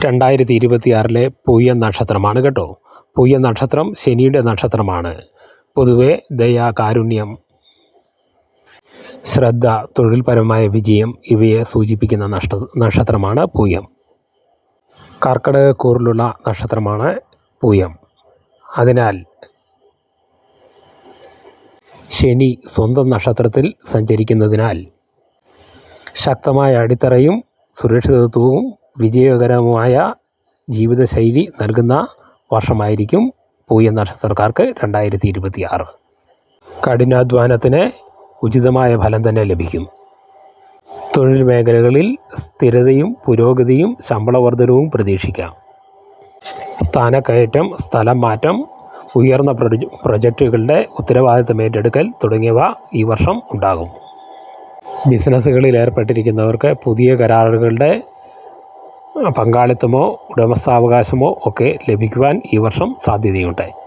2026 പൂയം നക്ഷത്രമാണ് കേട്ടോ. പൂയം നക്ഷത്രം ശനിയുടെ നക്ഷത്രമാണ്. പൊതുവെ ദയ, കാരുണ്യം, ശ്രദ്ധ, തൊഴിൽപരമായ വിജയം ഇവയെ സൂചിപ്പിക്കുന്ന നക്ഷത്രമാണ് പൂയം. കർക്കിടകക്കൂറിലുള്ള നക്ഷത്രമാണ് പൂയം. അതിനാൽ ശനി സ്വന്തം നക്ഷത്രത്തിൽ സഞ്ചരിക്കുന്നതിനാൽ ശക്തമായ അടിത്തറയും സുരക്ഷിതത്വവും വിജയകരമായ ജീവിതശൈലി നൽകുന്ന വർഷമായിരിക്കും പൂയം നക്ഷത്രക്കാർക്ക് 2026. കഠിനാധ്വാനത്തിന് ഉചിതമായ ഫലം തന്നെ ലഭിക്കും. തൊഴിൽ മേഖലകളിൽ സ്ഥിരതയും പുരോഗതിയും ശമ്പള വർധനവും പ്രതീക്ഷിക്കാം. സ്ഥാനക്കയറ്റം, സ്ഥലം മാറ്റം, ഉയർന്ന പ്രൊജക്റ്റുകളുടെ ഉത്തരവാദിത്തം ഏറ്റെടുക്കൽ തുടങ്ങിയവ ഈ വർഷം ഉണ്ടാകും. ബിസിനസ്സുകളിൽ ഏർപ്പെട്ടിരിക്കുന്നവർക്ക് പുതിയ കരാറുകളുടെ പങ്കാളിത്തമോ ഉടമസ്ഥാവകാശമോ ഒക്കെ ലഭിക്കുവാൻ ഈ വർഷം സാധ്യതയുണ്ട്.